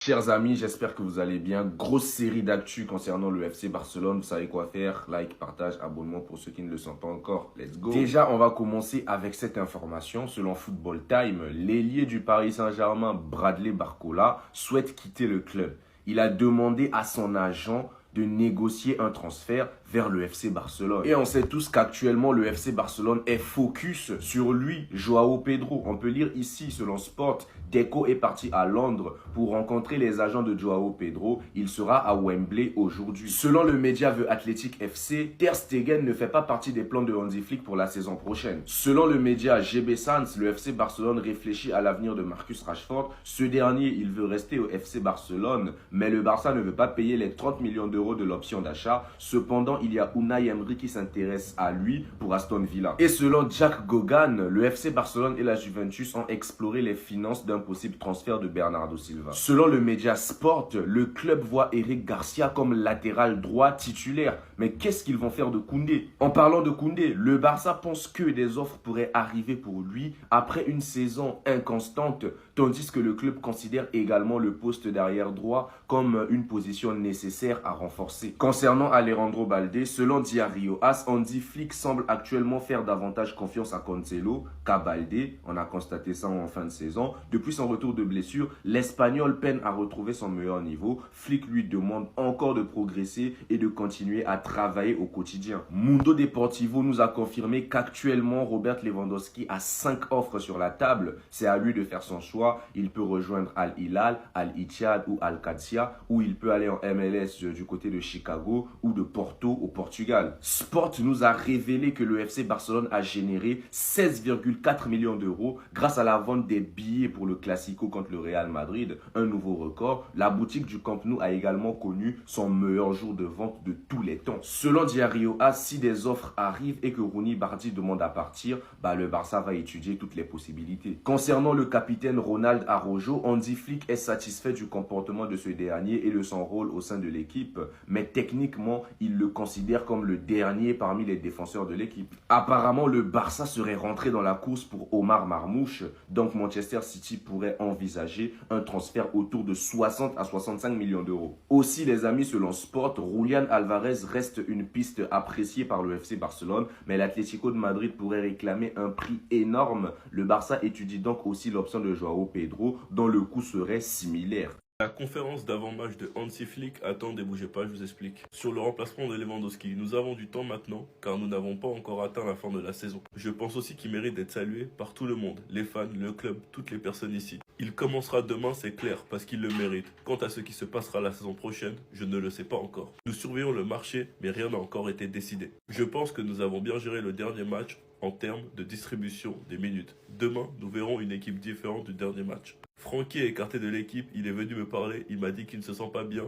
Chers amis, j'espère que vous allez bien. Grosse série d'actu concernant le FC Barcelone. Vous savez quoi faire. Like, partage, abonnement pour ceux qui ne le sont pas encore. Let's go. Déjà, on va commencer avec cette information. Selon Football Time, l'ailier du Paris Saint-Germain, Bradley Barcola, souhaite quitter le club. Il a demandé à son agent de négocier un transfert vers le FC Barcelone. Et on sait tous qu'actuellement, le FC Barcelone est focus sur lui, Joao Pedro. On peut lire ici, selon Sport, Deco est parti à Londres pour rencontrer les agents de Joao Pedro. Il sera à Wembley aujourd'hui. Selon le média The Athletic FC, Ter Stegen ne fait pas partie des plans de Hansi Flick pour la saison prochaine. Selon le média GB Sans, le FC Barcelone réfléchit à l'avenir de Marcus Rashford. Ce dernier, il veut rester au FC Barcelone, mais le Barça ne veut pas payer les 30 millions d'euros de l'option d'achat. Cependant, il y a Unai Emery qui s'intéresse à lui pour Aston Villa. Et selon Jack Gogan, le FC Barcelone et la Juventus ont exploré les finances d'un possible transfert de Bernardo Silva. Selon le média Sport, le club voit Eric Garcia comme latéral droit titulaire. Mais qu'est-ce qu'ils vont faire de Koundé? En parlant de Koundé, le Barça pense que des offres pourraient arriver pour lui après une saison inconstante, tandis que le club considère également le poste d'arrière droit comme une position nécessaire à renforcer. Concernant Alejandro Balde, selon Diario As, Hansi Flick semble actuellement faire davantage confiance à Cancelo qu'à Balde. On a constaté ça en fin de saison. Depuis son retour de blessure, l'Espagnol peine à retrouver son meilleur niveau. Flick lui demande encore de progresser et de continuer à travailler au quotidien. Mundo Deportivo nous a confirmé qu'actuellement Robert Lewandowski a 5 offres sur la table. C'est à lui de faire son choix. Il peut rejoindre Al Hilal, Al Ittihad ou Al Qadsia, ou il peut aller en MLS du côté de Chicago ou de Porto au Portugal. Sport nous a révélé que le FC Barcelone a généré 16,4 millions d'euros grâce à la vente des billets pour le Classico contre le Real Madrid, un nouveau record. La boutique du Camp Nou a également connu son meilleur jour de vente de tous les temps. Selon Diario A, si des offres arrivent et que Rooney Bardi demande à partir, le Barça va étudier toutes les possibilités. Concernant le capitaine Ronald Araujo, Hansi Flick est satisfait du comportement de ce dernier et de son rôle au sein de l'équipe, mais techniquement, il le considère comme le dernier parmi les défenseurs de l'équipe. Apparemment, le Barça serait rentré dans la course pour Omar Marmouche, donc Manchester City pourrait envisager un transfert autour de 60 à 65 millions d'euros. Aussi, les amis, selon Sport, Julián Alvarez reste une piste appréciée par le FC Barcelone, mais l'Atlético de Madrid pourrait réclamer un prix énorme. Le Barça étudie donc aussi l'option de Joao Pedro, dont le coût serait similaire. La conférence d'avant-match de Hansi Flick, attendez, bougez pas, je vous explique. Sur le remplacement de Lewandowski, nous avons du temps maintenant, car nous n'avons pas encore atteint la fin de la saison. Je pense aussi qu'il mérite d'être salué par tout le monde, les fans, le club, toutes les personnes ici. Il commencera demain, c'est clair, parce qu'il le mérite. Quant à ce qui se passera la saison prochaine, je ne le sais pas encore. Nous surveillons le marché, mais rien n'a encore été décidé. Je pense que nous avons bien géré le dernier match en termes de distribution des minutes. Demain, nous verrons une équipe différente du dernier match. Francky est écarté de l'équipe, il est venu me parler, il m'a dit qu'il ne se sent pas bien,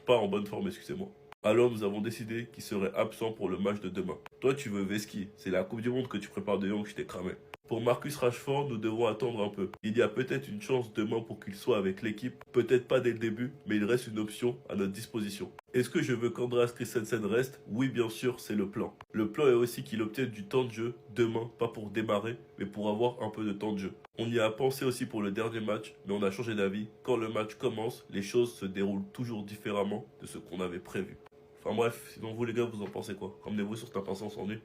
pas en bonne forme, excusez-moi. Alors nous avons décidé qu'il serait absent pour le match de demain. Toi tu veux Veski, c'est la Coupe du Monde que tu prépares de Young, je t'ai cramé. Pour Marcus Rashford, nous devons attendre un peu. Il y a peut-être une chance demain pour qu'il soit avec l'équipe. Peut-être pas dès le début, mais il reste une option à notre disposition. Est-ce que je veux qu'Andreas Christensen reste? Oui, bien sûr, c'est le plan. Le plan est aussi qu'il obtienne du temps de jeu demain, pas pour démarrer, mais pour avoir un peu de temps de jeu. On y a pensé aussi pour le dernier match, mais on a changé d'avis. Quand le match commence, les choses se déroulent toujours différemment de ce qu'on avait prévu. Enfin bref, sinon vous les gars, vous en pensez quoi? Emmenez-vous sur ta pince, on s'ennuie.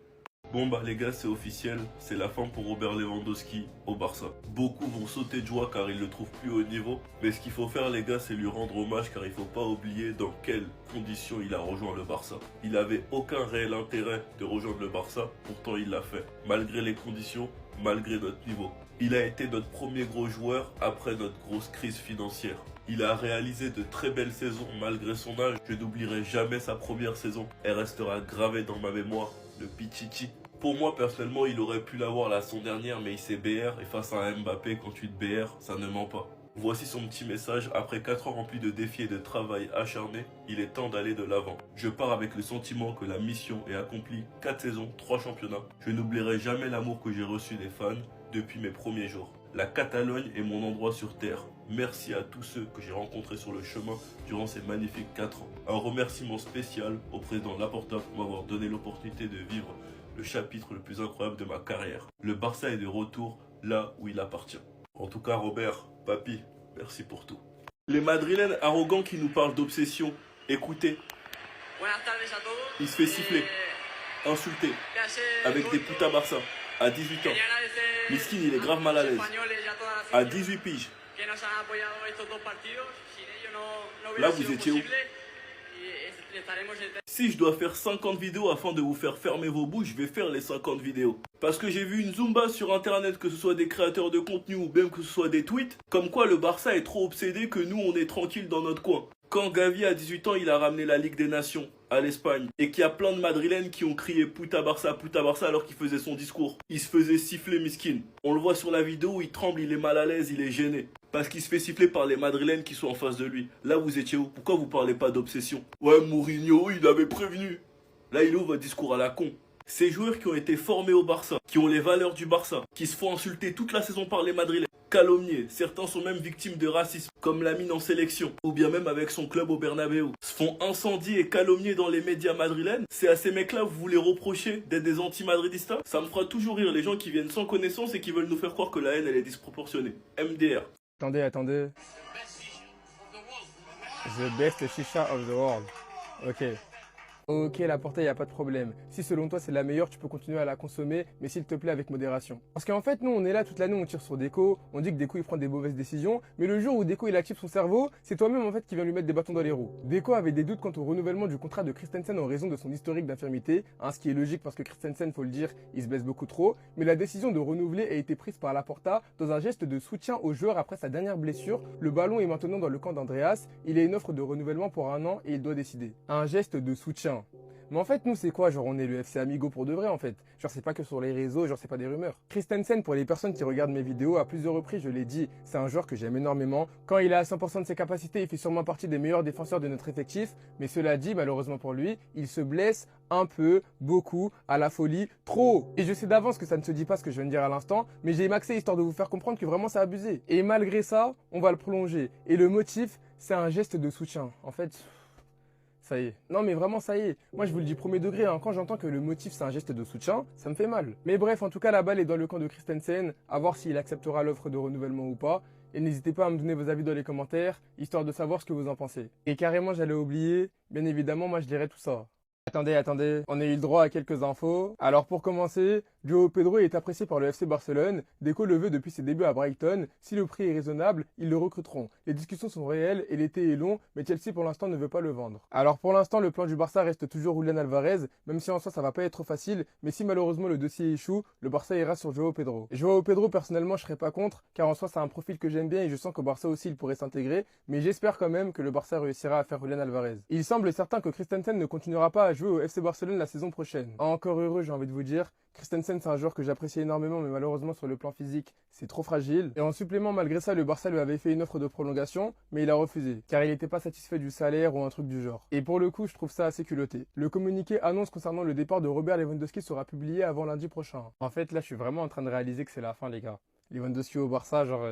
Bon les gars, c'est officiel, c'est la fin pour Robert Lewandowski au Barça. Beaucoup vont sauter de joie car ils le trouvent plus haut niveau, mais ce qu'il faut faire les gars, c'est lui rendre hommage car il faut pas oublier dans quelles conditions il a rejoint le Barça. Il avait aucun réel intérêt de rejoindre le Barça, pourtant il l'a fait, malgré les conditions, malgré notre niveau. Il a été notre premier gros joueur après notre grosse crise financière. Il a réalisé de très belles saisons malgré son âge. Je n'oublierai jamais sa première saison. Elle restera gravée dans ma mémoire, le Pichichi. Pour moi, personnellement, il aurait pu l'avoir la saison dernière, mais il s'est BR. Et face à un Mbappé, quand tu te BR, ça ne ment pas. Voici son petit message. Après 4 ans remplis de défis et de travail acharné, il est temps d'aller de l'avant. Je pars avec le sentiment que la mission est accomplie. 4 saisons, 3 championnats. Je n'oublierai jamais l'amour que j'ai reçu des fans depuis mes premiers jours. La Catalogne est mon endroit sur terre. Merci à tous ceux que j'ai rencontrés sur le chemin durant ces magnifiques 4 ans. Un remerciement spécial au président Laporta pour m'avoir donné l'opportunité de vivre le chapitre le plus incroyable de ma carrière. Le Barça est de retour là où il appartient. En tout cas, Robert, papy, merci pour tout. Les Madrilènes arrogants qui nous parlent d'obsession. Écoutez, il se fait siffler, insulter, avec des putas Barça, à 18 ans. Miskin, il est grave mal à l'aise. À 18 piges. Là, vous étiez où? Si je dois faire 50 vidéos afin de vous faire fermer vos bouches, je vais faire les 50 vidéos. Parce que j'ai vu une zumba sur internet, que ce soit des créateurs de contenu ou même que ce soit des tweets, comme quoi le Barça est trop obsédé que nous on est tranquille dans notre coin. Quand Gavi à 18 ans il a ramené la Ligue des Nations à l'Espagne et qu'il y a plein de Madrilènes qui ont crié puta Barça alors qu'il faisait son discours. Il se faisait siffler Miskin. On le voit sur la vidéo, il tremble, il est mal à l'aise, il est gêné. Parce qu'il se fait siffler par les Madrilènes qui sont en face de lui. Là vous étiez où? Pourquoi vous parlez pas d'obsession? Ouais, Mourinho, il avait prévenu. Là il ouvre votre discours à la con. Ces joueurs qui ont été formés au Barça, qui ont les valeurs du Barça, qui se font insulter toute la saison par les Madrilènes, calomniés, certains sont même victimes de racisme, comme Lamine en sélection, ou bien même avec son club au Bernabéu, se font incendier et calomnier dans les médias madrilènes. C'est à ces mecs-là vous les reprochez d'être des anti-madridistas? Ça me fera toujours rire les gens qui viennent sans connaissance et qui veulent nous faire croire que la haine elle est disproportionnée. MDR. Attendez. The best shisha of the world. Ok. Ok, la portée, il n'y a pas de problème. Si selon toi c'est la meilleure, tu peux continuer à la consommer, mais s'il te plaît avec modération. Parce qu'en fait, nous on est là toute l'année, on tire sur Deco, on dit que Deco il prend des mauvaises décisions, mais le jour où Deco il active son cerveau, c'est toi-même en fait qui viens lui mettre des bâtons dans les roues. Deco avait des doutes quant au renouvellement du contrat de Christensen en raison de son historique d'infirmité, ce qui est logique parce que Christensen, faut le dire, il se blesse beaucoup trop, mais la décision de renouveler a été prise par Laporta dans un geste de soutien au joueur après sa dernière blessure. Le ballon est maintenant dans le camp d'Andreas, il a une offre de renouvellement pour 1 an et il doit décider. Un geste de soutien. Mais en fait, nous, c'est quoi? Genre, on est le FC Amigo pour de vrai, en fait. Genre, c'est pas que sur les réseaux, genre, c'est pas des rumeurs. Christensen, pour les personnes qui regardent mes vidéos, à plusieurs reprises, je l'ai dit, c'est un joueur que j'aime énormément. Quand il est à 100% de ses capacités, il fait sûrement partie des meilleurs défenseurs de notre effectif. Mais cela dit, malheureusement pour lui, il se blesse un peu, beaucoup, à la folie, trop. Et je sais d'avance que ça ne se dit pas ce que je viens de dire à l'instant, mais j'ai maxé histoire de vous faire comprendre que vraiment c'est abusé. Et malgré ça, on va le prolonger. Et le motif, c'est un geste de soutien. En fait... ça y est. Non mais vraiment ça y est. Moi je vous le dis premier degré, quand j'entends que le motif c'est un geste de soutien, ça me fait mal. Mais bref, en tout cas la balle est dans le camp de Christensen, à voir s'il acceptera l'offre de renouvellement ou pas. Et n'hésitez pas à me donner vos avis dans les commentaires, histoire de savoir ce que vous en pensez. Et carrément j'allais oublier, bien évidemment moi je dirais tout ça. Attendez, on a eu le droit à quelques infos. Alors pour commencer, João Pedro est apprécié par le FC Barcelone. Deco le veut depuis ses débuts à Brighton. Si le prix est raisonnable, ils le recruteront. Les discussions sont réelles et l'été est long, mais Chelsea pour l'instant ne veut pas le vendre. Alors pour l'instant, le plan du Barça reste toujours Julián Alvarez, même si en soi ça va pas être facile, mais si malheureusement le dossier échoue, le Barça ira sur João Pedro. João Pedro, personnellement, je serais pas contre, car en soi c'est un profil que j'aime bien et je sens qu'au Barça aussi il pourrait s'intégrer, mais j'espère quand même que le Barça réussira à faire Julián Alvarez. Il semble certain que Christensen ne continuera pas à jouer au FC Barcelone la saison prochaine. Encore heureux, j'ai envie de vous dire. Christensen, c'est un joueur que j'apprécie énormément, mais malheureusement sur le plan physique, c'est trop fragile. Et en supplément, malgré ça, le Barça lui avait fait une offre de prolongation, mais il a refusé, car il n'était pas satisfait du salaire ou un truc du genre. Et pour le coup, je trouve ça assez culotté. Le communiqué annonce concernant le départ de Robert Lewandowski sera publié avant lundi prochain. En fait, là, je suis vraiment en train de réaliser que c'est la fin, les gars. Lewandowski au Barça, genre...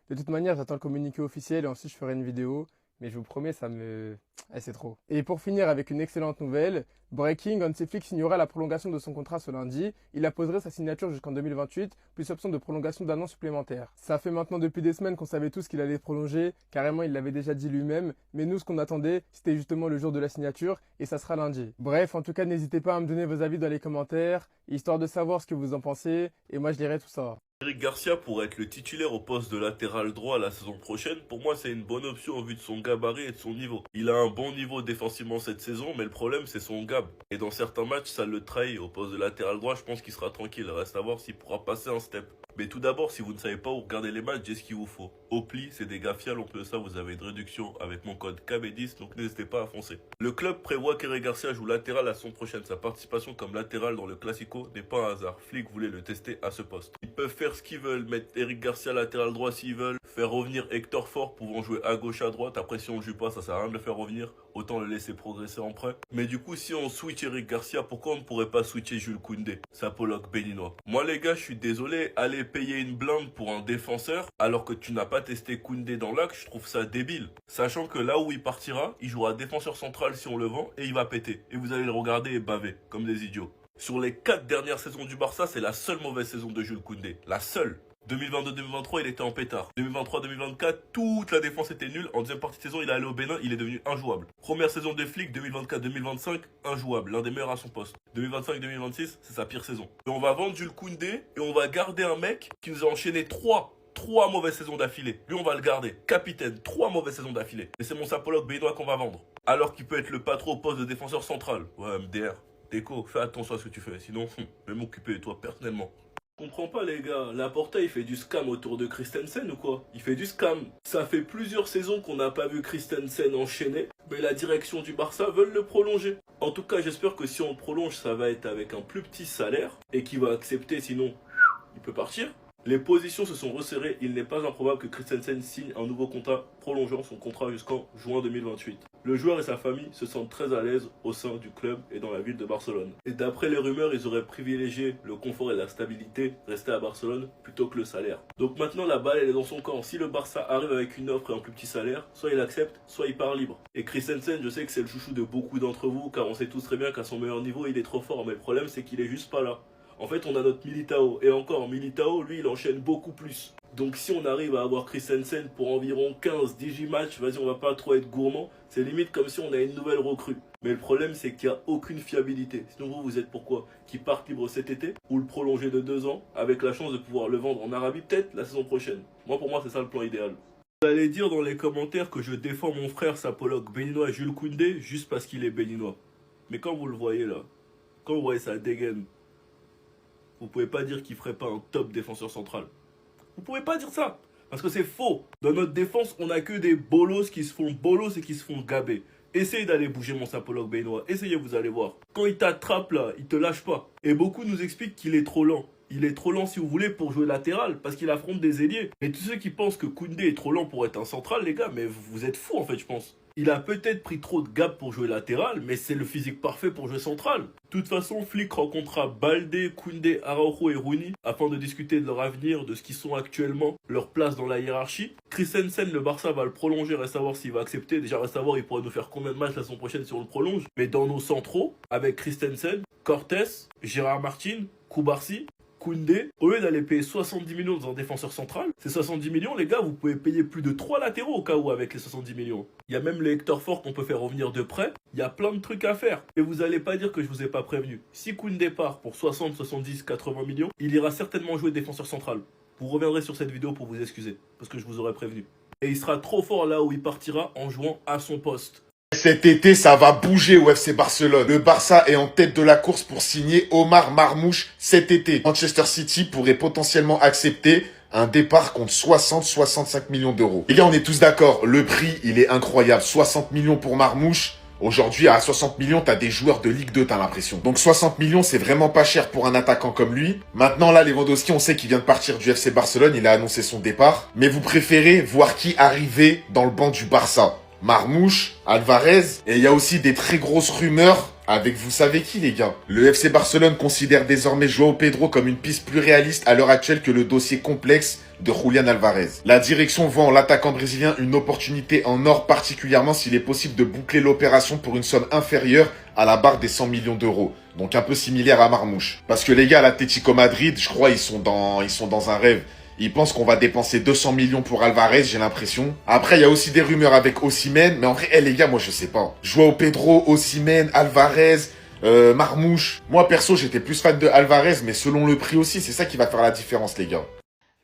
De toute manière, j'attends le communiqué officiel et ensuite je ferai une vidéo. Mais je vous promets, ça me... c'est trop. Et pour finir avec une excellente nouvelle, Breaking, Hansi Flick signera la prolongation de son contrat ce lundi. Il apposerait sa signature jusqu'en 2028, plus option de prolongation d'1 an supplémentaire. Ça fait maintenant depuis des semaines qu'on savait tous qu'il allait prolonger, carrément il l'avait déjà dit lui-même, mais nous ce qu'on attendait, c'était justement le jour de la signature, et ça sera lundi. Bref, en tout cas n'hésitez pas à me donner vos avis dans les commentaires, histoire de savoir ce que vous en pensez, et moi je lirai tout ça. Eric Garcia pourrait être le titulaire au poste de latéral droit la saison prochaine. Pour moi, c'est une bonne option au vu de son gabarit et de son niveau. Il a un bon niveau défensivement cette saison, mais le problème, c'est son gab. Et dans certains matchs, ça le trahit. Au poste de latéral droit, je pense qu'il sera tranquille. Reste à voir s'il pourra passer un step. Mais tout d'abord, si vous ne savez pas où regarder les matchs, j'ai ce qu'il vous faut. Au pli, c'est des gars fiables. En plus de ça, vous avez une réduction avec mon code KB10, donc n'hésitez pas à foncer. Le club prévoit qu'Eric Garcia joue latéral la saison prochaine. Sa participation comme latéral dans le Classico n'est pas un hasard. Flick voulait le tester à ce poste. Ils peuvent faire ce qu'ils veulent, mettre Eric Garcia latéral droit s'ils veulent, faire revenir Hector Fort pouvant jouer à gauche à droite. Après, si on ne joue pas, ça sert à rien de le faire revenir. Autant le laisser progresser en prêt. Mais du coup, si on switch Eric Garcia, pourquoi on ne pourrait pas switcher Jules Koundé, Sapoloc béninois? Moi les gars, je suis désolé, allez payer une blinde pour un défenseur alors que tu n'as pas testé Koundé dans l'axe, je trouve ça débile. Sachant que là où il partira, il jouera défenseur central si on le vend et il va péter. Et vous allez le regarder et baver comme des idiots. Sur les 4 dernières saisons du Barça, c'est la seule mauvaise saison de Jules Koundé. La seule. 2022-2023, il était en pétard. 2023-2024, toute la défense était nulle. En deuxième partie de saison, il est allé au Bénin, il est devenu injouable. Première saison de flic, 2024-2025, injouable. L'un des meilleurs à son poste. 2025-2026, c'est sa pire saison. Et on va vendre Jules Koundé et on va garder un mec qui nous a enchaîné trois mauvaises saisons d'affilée. Lui, on va le garder. Capitaine, 3 mauvaises saisons d'affilée. Et c'est mon sapologue béninois qu'on va vendre. Alors qu'il peut être le patron au poste de défenseur central. Ouais, MDR. Déco, fais attention à ce que tu fais. Sinon, je vais m'occuper de toi personnellement. Je comprends pas les gars, Laporta il fait du scam autour de Christensen ou quoi? Il fait du scam. Ça fait plusieurs saisons qu'on n'a pas vu Christensen enchaîner, mais la direction du Barça veut le prolonger. En tout cas j'espère que si on le prolonge ça va être avec un plus petit salaire et qu'il va accepter, sinon il peut partir. Les positions se sont resserrées, il n'est pas improbable que Christensen signe un nouveau contrat prolongeant son contrat jusqu'en juin 2028. Le joueur et sa famille se sentent très à l'aise au sein du club et dans la ville de Barcelone. Et d'après les rumeurs, ils auraient privilégié le confort et la stabilité, rester à Barcelone, plutôt que le salaire. Donc maintenant la balle elle est dans son camp. Si le Barça arrive avec une offre et un plus petit salaire, soit il accepte, soit il part libre. Et Christensen, je sais que c'est le chouchou de beaucoup d'entre vous, car on sait tous très bien qu'à son meilleur niveau, il est trop fort. Mais le problème c'est qu'il est juste pas là. En fait, on a notre Militao. Et encore, Militao, lui, il enchaîne beaucoup plus. Donc si on arrive à avoir Christensen pour environ 15-18 matchs, vas-y, on va pas trop être gourmand. C'est limite comme si on a une nouvelle recrue. Mais le problème, c'est qu'il n'y a aucune fiabilité. Sinon, vous êtes pourquoi? Qu'il parte libre cet été ou le prolonger de 2 ans avec la chance de pouvoir le vendre en Arabie peut-être la saison prochaine. Pour moi, c'est ça le plan idéal. Vous allez dire dans les commentaires que je défends mon frère sapologue béninois Jules Koundé juste parce qu'il est béninois. Mais quand vous le voyez là, quand vous voyez sa dégaine, vous pouvez pas dire qu'il ferait pas un top défenseur central. Vous pouvez pas dire ça. Parce que c'est faux. Dans notre défense, on a que des bolos qui se font bolos et qui se font gaber. Essayez d'aller bouger mon sapologue béninois. Essayez, vous allez voir. Quand il t'attrape là, il te lâche pas. Et beaucoup nous expliquent qu'il est trop lent. Il est trop lent si vous voulez pour jouer latéral parce qu'il affronte des ailiers. Et tous ceux qui pensent que Koundé est trop lent pour être un central, les gars, mais vous êtes fous en fait, je pense. Il a peut-être pris trop de gap pour jouer latéral, mais c'est le physique parfait pour jouer central. De toute façon, Flick rencontrera Baldé, Koundé, Araujo et Rooney afin de discuter de leur avenir, de ce qu'ils sont actuellement, leur place dans la hiérarchie. Christensen, le Barça va le prolonger, reste à savoir s'il va accepter. Déjà, reste à savoir, il pourrait nous faire combien de matchs la saison prochaine si on le prolonge. Mais dans nos centraux, avec Christensen, Cortés, Gérard Martin, Koubarsi, Koundé, au lieu d'aller payer 70 millions dans un défenseur central, ces 70 millions, les gars, vous pouvez payer plus de 3 latéraux au cas où avec les 70 millions. Il y a même les Hector Fort qu'on peut faire revenir de près. Il y a plein de trucs à faire. Et vous allez pas dire que je vous ai pas prévenu. Si Koundé part pour 60, 70, 80 millions, il ira certainement jouer défenseur central. Vous reviendrez sur cette vidéo pour vous excuser, parce que je vous aurais prévenu. Et il sera trop fort là où il partira en jouant à son poste. Cet été, ça va bouger au FC Barcelone. Le Barça est en tête de la course pour signer Omar Marmouche cet été. Manchester City pourrait potentiellement accepter un départ contre 60-65 millions d'euros. Les gars, on est tous d'accord, le prix, il est incroyable. 60 millions pour Marmouche. Aujourd'hui, à 60 millions, t'as des joueurs de Ligue 2, t'as l'impression. Donc 60 millions, c'est vraiment pas cher pour un attaquant comme lui. Maintenant, là, Lewandowski, on sait qu'il vient de partir du FC Barcelone, il a annoncé son départ. Mais vous préférez voir qui arriver dans le banc du Barça? Marmouche, Alvarez, et il y a aussi des très grosses rumeurs avec vous savez qui les gars. Le FC Barcelone considère désormais João Pedro comme une piste plus réaliste à l'heure actuelle que le dossier complexe de Julián Alvarez. La direction voit en l'attaquant brésilien une opportunité en or, particulièrement s'il est possible de boucler l'opération pour une somme inférieure à la barre des 100 millions d'euros. Donc un peu similaire à Marmouche. Parce que les gars à l'Atlético Madrid, je crois ils sont dans un rêve. Ils pensent qu'on va dépenser 200 millions pour Alvarez, j'ai l'impression. Après, il y a aussi des rumeurs avec Osimhen. Mais en vrai, les gars, moi, je sais pas. João Pedro, Osimhen, Alvarez, Marmouche. Moi, perso, j'étais plus fan de Alvarez, mais selon le prix aussi, c'est ça qui va faire la différence, les gars.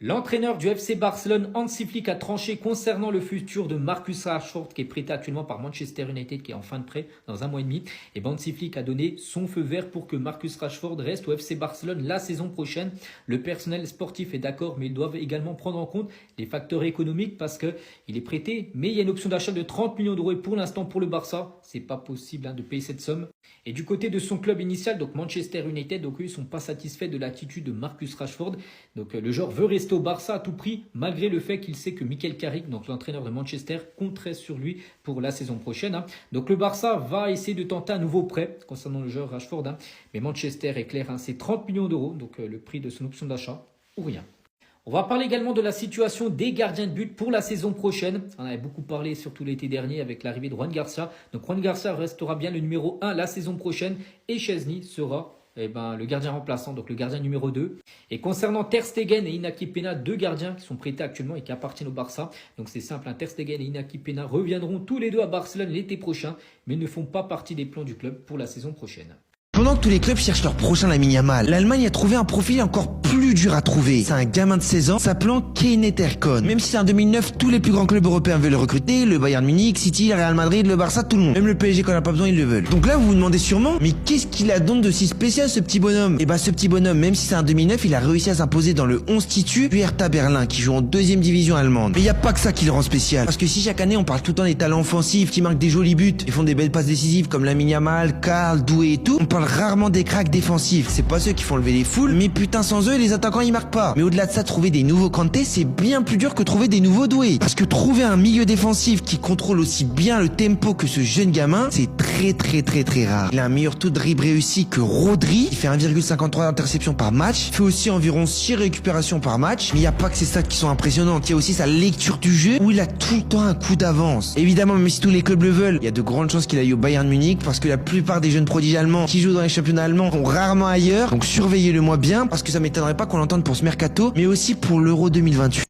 L'entraîneur du FC Barcelone, Hansi Flick, a tranché concernant le futur de Marcus Rashford, qui est prêté actuellement par Manchester United, qui est en fin de prêt dans 1 mois et demi. Et Hansi Flick a donné son feu vert pour que Marcus Rashford reste au FC Barcelone la saison prochaine. Le personnel sportif est d'accord, mais ils doivent également prendre en compte les facteurs économiques parce qu'il est prêté. Mais il y a une option d'achat de 30 millions d'euros et pour l'instant, pour le Barça, c'est pas possible de payer cette somme. Et du côté de son club initial, donc Manchester United, donc eux, ils sont pas satisfaits de l'attitude de Marcus Rashford. Donc le joueur veut rester au Barça à tout prix, malgré le fait qu'il sait que Michael Carrick, donc l'entraîneur de Manchester, compterait sur lui pour la saison prochaine. Donc le Barça va essayer de tenter un nouveau prêt concernant le joueur Rashford. Mais Manchester est clair, c'est 30 millions d'euros, donc le prix de son option d'achat ou rien. On va parler également de la situation des gardiens de but pour la saison prochaine. On avait beaucoup parlé surtout l'été dernier avec l'arrivée de Juan Garcia. Donc Juan Garcia restera bien le numéro 1 la saison prochaine et Chesney sera le gardien remplaçant, donc le gardien numéro 2. Et concernant Ter Stegen et Inaki Peña, 2 gardiens qui sont prêtés actuellement et qui appartiennent au Barça. Donc c'est simple, Ter Stegen et Inaki Peña reviendront tous les deux à Barcelone l'été prochain, mais ne font pas partie des plans du club pour la saison prochaine. Pendant que tous les clubs cherchent leur prochain Lamine Yamal, l'Allemagne a trouvé un profil encore plus dur à trouver. C'est un gamin de 16 ans s'appelant Kehnet Erkon. Même si c'est en 2009, tous les plus grands clubs européens veulent le recruter, le Bayern Munich, City, le Real Madrid, le Barça, tout le monde. Même le PSG quand on n'a pas besoin, ils le veulent. Donc là, vous vous demandez sûrement, mais qu'est-ce qu'il a donc de si spécial ce petit bonhomme? Et ce petit bonhomme, même si c'est en 2009, il a réussi à s'imposer dans le 11 titu du Hertha Berlin, qui joue en 2e division allemande. Mais il n'y a pas que ça qui le rend spécial. Parce que si chaque année on parle tout le temps des talents offensifs qui marquent des jolis buts et font des belles passes décisives comme Lamine Yamal, Karl, Doué et tout, on parle rarement des cracks défensifs. C'est pas ceux qui font lever les foules, mais putain sans eux les attaquants ils marquent pas. Mais au-delà de ça, trouver des nouveaux Kanté c'est bien plus dur que trouver des nouveaux Doué. Parce que trouver un milieu défensif qui contrôle aussi bien le tempo que ce jeune gamin, c'est très rare. Il a un meilleur taux de dribble réussi que Rodri, il fait 1,53 interceptions par match, il fait aussi environ 6 récupérations par match. Mais il n'y a pas que ses stats qui sont impressionnantes, il y a aussi sa lecture du jeu où il a tout le temps un coup d'avance. Évidemment, même si tous les clubs le veulent, il y a de grandes chances qu'il aille au Bayern Munich parce que la plupart des jeunes prodiges allemands qui jouent dans les championnats allemands vont rarement ailleurs. Donc surveillez-le moi bien parce que ça m'étonnerait pas qu'on l'entende pour ce mercato, mais aussi pour l'Euro 2028.